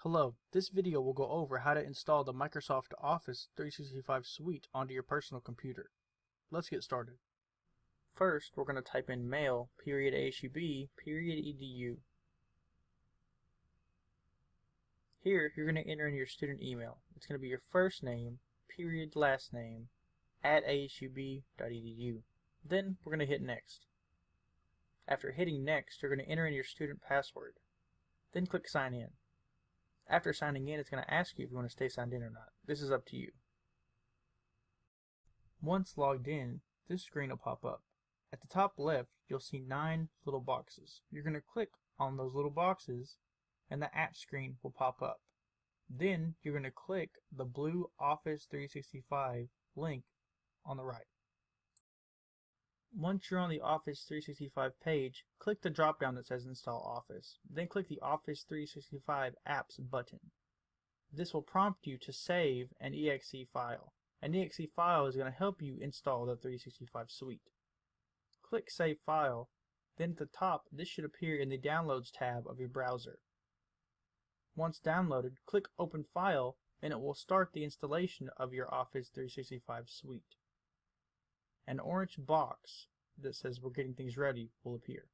Hello, this video will go over how to install the Microsoft Office 365 suite onto your personal computer. Let's get started. First, we're going to type in mail.asub.edu. Here, you're going to enter in your student email. It's going to be your first name, period, last name, @asub.edu. Then, we're going to hit next. After hitting next, you're going to enter in your student password. Then click sign in. After signing in, it's going to ask you if you want to stay signed in or not. This is up to you. Once logged in, this screen will pop up. At the top left, you'll see 9 little boxes. You're going to click on those little boxes and the app screen will pop up. Then you're going to click the blue Office 365 link on the right. Once you're on the Office 365 page, click the drop down that says Install Office. Then click the Office 365 Apps button. This will prompt you to save an exe file. An exe file is going to help you install the 365 suite. Click Save File. Then at the top, this should appear in the Downloads tab of your browser. Once downloaded, click Open File and it will start the installation of your Office 365 suite. An orange box that says we're getting things ready will appear.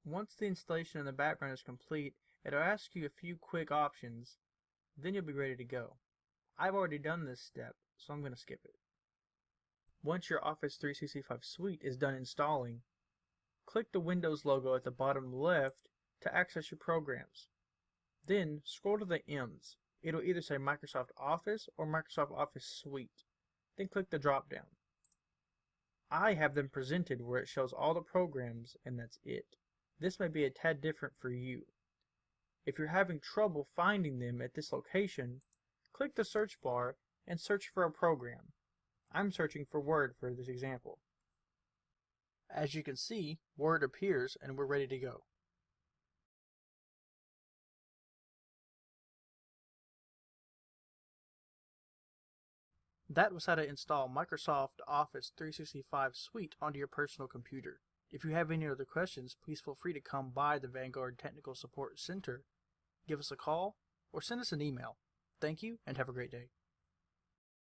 Once the installation in the background is complete, it'll ask you a few quick options, then you'll be ready to go. I've already done this step, so I'm going to skip it. Once your Office 365 suite is done installing, click the Windows logo at the bottom left to access your programs. Then scroll to the M's. It'll either say Microsoft Office or Microsoft Office Suite. Then click the drop down. I have them presented where it shows all the programs and that's it. This may be a tad different for you. If you're having trouble finding them at this location, click the search bar and search for a program. I'm searching for Word for this example. As you can see, Word appears and we're ready to go. That was how to install Microsoft Office 365 Suite onto your personal computer. If you have any other questions, please feel free to come by the Vanguard Technical Support Center, give us a call, or send us an email. Thank you and have a great day.